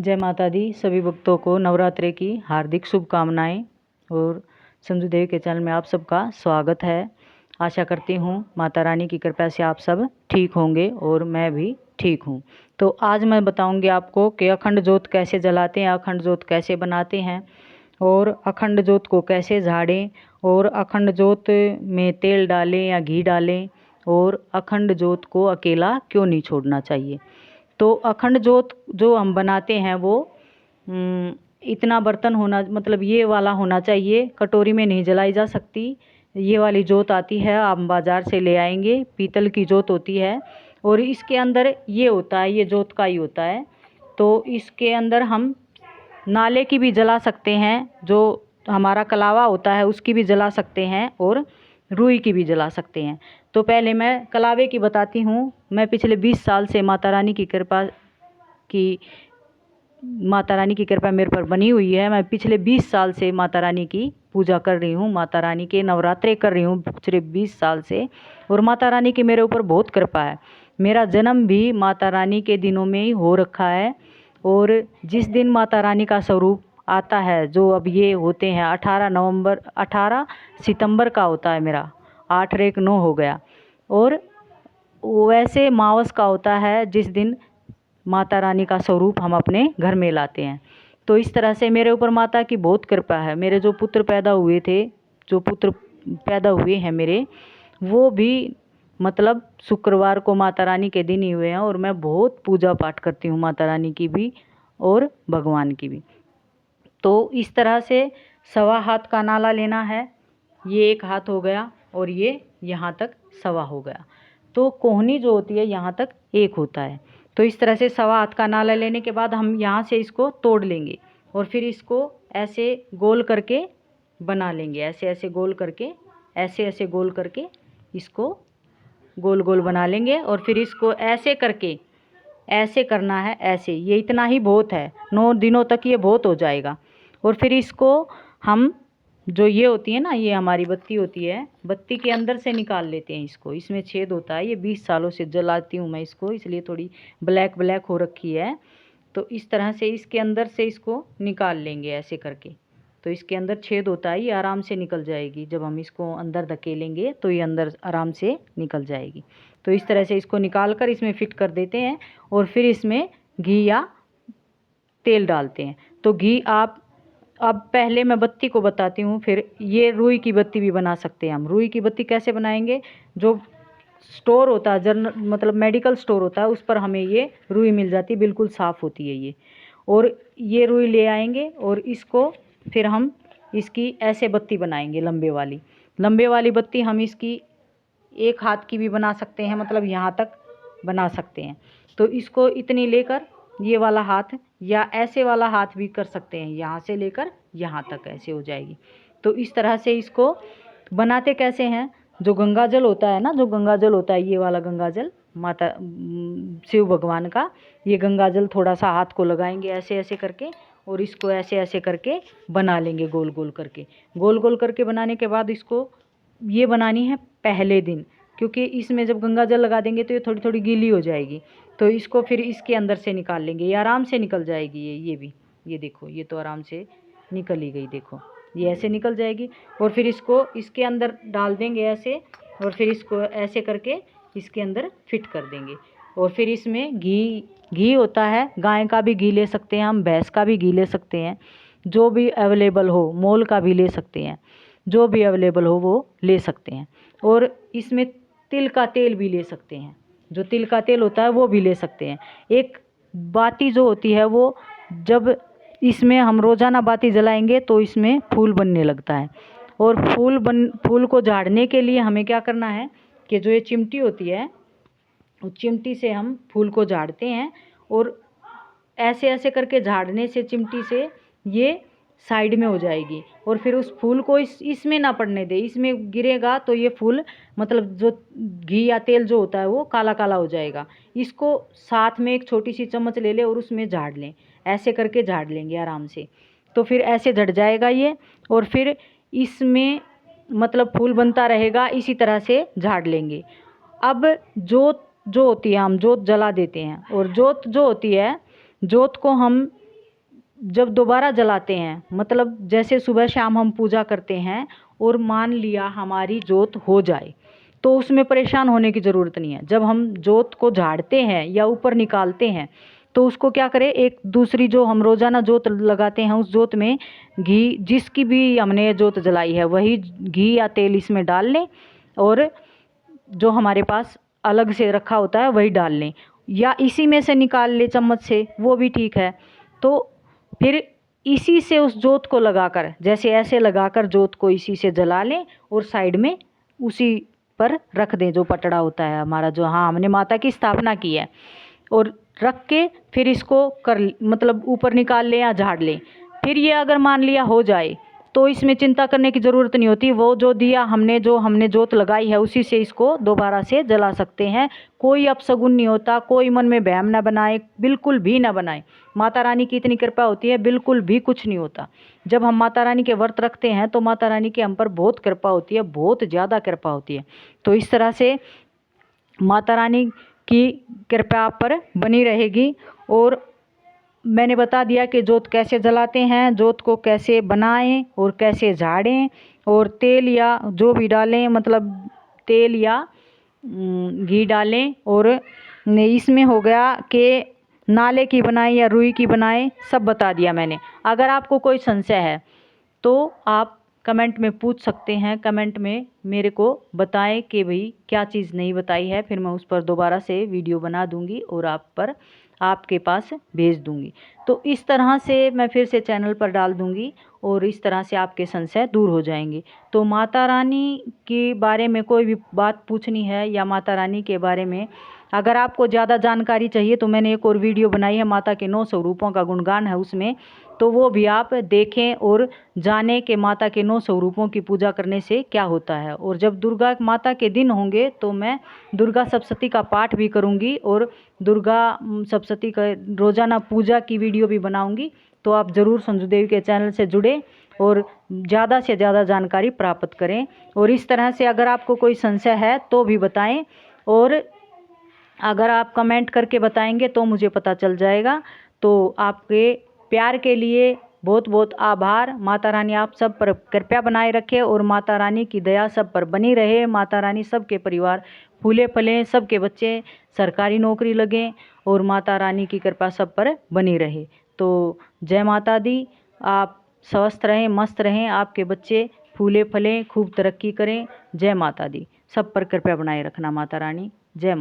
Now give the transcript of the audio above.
जय माता दी। सभी भक्तों को नवरात्रि की हार्दिक शुभकामनाएं और संजू देवी के चैनल में आप सबका स्वागत है। आशा करती हूँ माता रानी की कृपा से आप सब ठीक होंगे और मैं भी ठीक हूँ। तो आज मैं बताऊँगी आपको कि अखंड ज्योत कैसे जलाते हैं, अखंड ज्योत कैसे बनाते हैं और अखंड ज्योत को कैसे झाड़ें और अखंड ज्योत में तेल डालें या घी डालें और अखंड ज्योत को अकेला क्यों नहीं छोड़ना चाहिए। तो अखंड ज्योत जो हम बनाते हैं वो इतना बर्तन होना, मतलब ये वाला होना चाहिए, कटोरी में नहीं जलाई जा सकती। ये वाली ज्योत आती है, आप बाज़ार से ले आएंगे, पीतल की ज्योत होती है और इसके अंदर ये होता है, ये ज्योत का ही होता है। तो इसके अंदर हम नाले की भी जला सकते हैं, जो हमारा कलावा होता है उसकी भी जला सकते हैं और रुई की भी जला सकते हैं। तो पहले मैं कलावे की बताती हूँ। मैं पिछले 20 साल से माता रानी की कृपा मेरे पर बनी हुई है। मैं पिछले 20 साल से माता रानी की पूजा कर रही हूँ, माता रानी के नवरात्रे कर रही हूँ पिछले 20 साल से, और माता रानी की मेरे ऊपर बहुत कृपा है। मेरा जन्म भी माता रानी के दिनों में ही हो रखा है और जिस दिन माता रानी का स्वरूप आता है, जो अब ये होते हैं 18 सितंबर का होता है मेरा, 8-9 हो गया, और वैसे मावस का होता है जिस दिन माता रानी का स्वरूप हम अपने घर में लाते हैं। तो इस तरह से मेरे ऊपर माता की बहुत कृपा है। मेरे जो पुत्र पैदा हुए हैं मेरे, वो भी मतलब शुक्रवार को माता रानी के दिन ही हुए हैं और मैं बहुत पूजा पाठ करती हूँ माता रानी की भी और भगवान की भी। तो इस तरह से 1.25 हाथ का नाला लेना है, ये 1 हाथ हो गया और ये यहाँ तक 1.25 हो गया। तो कोहनी जो होती है यहाँ तक 1 होता है। तो इस तरह से 1.25 हाथ का नाला लेने के बाद हम यहाँ से इसको तोड़ लेंगे और फिर इसको ऐसे गोल करके बना लेंगे, ऐसे ऐसे गोल करके, ऐसे ऐसे गोल करके इसको गोल गोल बना लेंगे और फिर इसको ऐसे करके ऐसे करना है, ऐसे। ये इतना ही बहुत है, 9 दिनों तक ये बहुत हो जाएगा। और फिर इसको हम, जो ये होती है ना, ये हमारी बत्ती होती है, बत्ती के अंदर से निकाल लेते हैं इसको। इसमें छेद होता है, ये 20 सालों से जलाती हूँ मैं इसको, इसलिए थोड़ी ब्लैक ब्लैक हो रखी है। तो इस तरह से इसके अंदर से इसको निकाल लेंगे ऐसे करके। तो इसके अंदर छेद होता है, ये आराम से निकल जाएगी। जब हम इसको अंदर धकेलेंगे तो ये अंदर आराम से निकल जाएगी। तो इस तरह से इसको निकाल कर इसमें फिट कर देते हैं और फिर इसमें घी या तेल डालते हैं। तो घी आप, अब पहले मैं बत्ती को बताती हूँ, फिर ये रुई की बत्ती भी बना सकते हैं हम। रुई की बत्ती कैसे बनाएंगे, जो स्टोर होता है, मतलब मेडिकल स्टोर होता है, उस पर हमें ये रुई मिल जाती है, बिल्कुल साफ़ होती है ये। और ये रुई ले आएंगे और इसको फिर हम इसकी ऐसे बत्ती बनाएंगे, लंबे वाली बत्ती हम इसकी 1 हाथ की भी बना सकते हैं, मतलब यहाँ तक बना सकते हैं। तो इसको इतनी लेकर ये वाला हाथ या ऐसे वाला हाथ भी कर सकते हैं, यहाँ से लेकर यहाँ तक ऐसे हो जाएगी। तो इस तरह से इसको बनाते कैसे हैं, जो गंगा जल होता है ना, जो गंगा जल होता है, ये वाला गंगा जल माता शिव भगवान का, ये गंगा जल थोड़ा सा हाथ को लगाएंगे ऐसे ऐसे करके और इसको ऐसे ऐसे करके बना लेंगे, गोल गोल करके। गोल गोल करके बनाने के बाद इसको ये बनानी है पहले दिन, क्योंकि इसमें जब गंगा जल लगा देंगे तो ये थोड़ी थोड़ी गीली हो जाएगी। तो इसको फिर इसके अंदर से निकाल लेंगे, ये आराम से निकल जाएगी। ये भी, ये देखो, ये तो आराम से निकल ही गई, देखो ये ऐसे निकल जाएगी। और फिर इसको इसके अंदर डाल देंगे ऐसे, और फिर इसको ऐसे करके इसके अंदर फिट कर देंगे। और फिर इसमें घी होता है, गाय का भी घी ले सकते हैं हम, भैंस का भी घी ले सकते हैं, जो भी अवेलेबल हो, मोल का भी ले सकते हैं, जो भी अवेलेबल हो वो ले सकते हैं। और इसमें तिल का तेल भी ले सकते हैं, जो तिल का तेल होता है वो भी ले सकते हैं। एक बाती जो होती है, वो जब इसमें हम रोज़ाना बाती जलाएंगे तो इसमें फूल बनने लगता है। और फूल को झाड़ने के लिए हमें क्या करना है कि जो ये चिमटी होती है, उस चिमटी से हम फूल को झाड़ते हैं और ऐसे ऐसे करके झाड़ने से चिमटी से ये साइड में हो जाएगी। और फिर उस फूल को इसमें ना पड़ने दे, इसमें गिरेगा तो ये फूल, मतलब जो घी या तेल जो होता है वो काला काला हो जाएगा। इसको साथ में एक छोटी सी चम्मच ले ले और उसमें झाड़ लें, ऐसे करके झाड़ लेंगे आराम से। तो फिर ऐसे झड़ जाएगा ये, और फिर इसमें मतलब फूल बनता रहेगा, इसी तरह से झाड़ लेंगे। अब जोत जो होती है, हम जोत जला देते हैं, और जोत जो होती है, जोत को हम जब दोबारा जलाते हैं, मतलब जैसे सुबह शाम हम पूजा करते हैं और मान लिया हमारी जोत हो जाए, तो उसमें परेशान होने की ज़रूरत नहीं है। जब हम जोत को झाड़ते हैं या ऊपर निकालते हैं तो उसको क्या करें, एक दूसरी जो हम रोज़ाना जोत लगाते हैं उस जोत में घी, जिसकी भी हमने जोत जलाई है वही घी या तेल इसमें डाल लें, और जो हमारे पास अलग से रखा होता है वही डाल लें, या इसी में से निकाल लें चम्मच से, वो भी ठीक है। तो फिर इसी से उस जोत को लगाकर, जैसे ऐसे लगाकर जोत को इसी से जला लें और साइड में उसी पर रख दें जो पटड़ा होता है हमारा, जो हाँ हमने माता की स्थापना की है, और रख के फिर इसको मतलब ऊपर निकाल लें या झाड़ लें। फिर ये अगर मान लिया हो जाए तो इसमें चिंता करने की ज़रूरत नहीं होती। वो जो दिया हमने जोत लगाई है उसी से इसको दोबारा से जला सकते हैं। कोई अपशगुन नहीं होता, कोई मन में वहम ना बनाए, बिल्कुल भी ना बनाए। माता रानी की इतनी कृपा होती है, बिल्कुल भी कुछ नहीं होता। जब हम माता रानी के व्रत रखते हैं तो माता रानी की हम पर बहुत कृपा होती है, बहुत ज़्यादा कृपा होती है। तो इस तरह से माता रानी की कृपा आप पर बनी रहेगी। और मैंने बता दिया कि जोत कैसे जलाते हैं, जोत को कैसे बनाएं और कैसे झाड़ें, और तेल या जो भी डालें, मतलब तेल या घी डालें। और इसमें हो गया कि नाले की बनाएं या रुई की बनाएं, सब बता दिया मैंने। अगर आपको कोई संशय है तो आप कमेंट में पूछ सकते हैं, कमेंट में मेरे को बताएं कि भाई क्या चीज़ नहीं बताई है, फिर मैं उस पर दोबारा से वीडियो बना दूंगी और आपके पास भेज दूंगी। तो इस तरह से मैं फिर से चैनल पर डाल दूंगी और इस तरह से आपके संशय दूर हो जाएंगे। तो माता रानी के बारे में कोई भी बात पूछनी है या माता रानी के बारे में अगर आपको ज़्यादा जानकारी चाहिए तो मैंने एक और वीडियो बनाई है, माता के 9 स्वरूपों का गुणगान है उसमें, तो वो भी आप देखें और जानें कि माता के 9 स्वरूपों की पूजा करने से क्या होता है। और जब दुर्गा माता के दिन होंगे तो मैं दुर्गा सप्तशती का पाठ भी करूंगी और दुर्गा सप्तशती का रोज़ाना पूजा की वीडियो भी बनाऊंगी। तो आप ज़रूर संजू देवी के चैनल से जुड़ें और ज़्यादा से ज़्यादा जानकारी प्राप्त करें। और इस तरह से अगर आपको कोई संशय है तो भी बताएं, और अगर आप कमेंट करके बताएंगे तो मुझे पता चल जाएगा। तो आपके प्यार के लिए बहुत बहुत आभार। माता रानी आप सब पर कृपया बनाए रखे और माता रानी की दया सब पर बनी रहे। माता रानी सबके परिवार फूले फलें, सबके बच्चे सरकारी नौकरी लगें और माता रानी की कृपा सब पर बनी रहे। तो जय माता दी। आप स्वस्थ रहें, मस्त रहें, आपके बच्चे फूले फलें, खूब तरक्की करें। जय माता दी। सब पर कृपया बनाए रखना माता रानी। जय माता।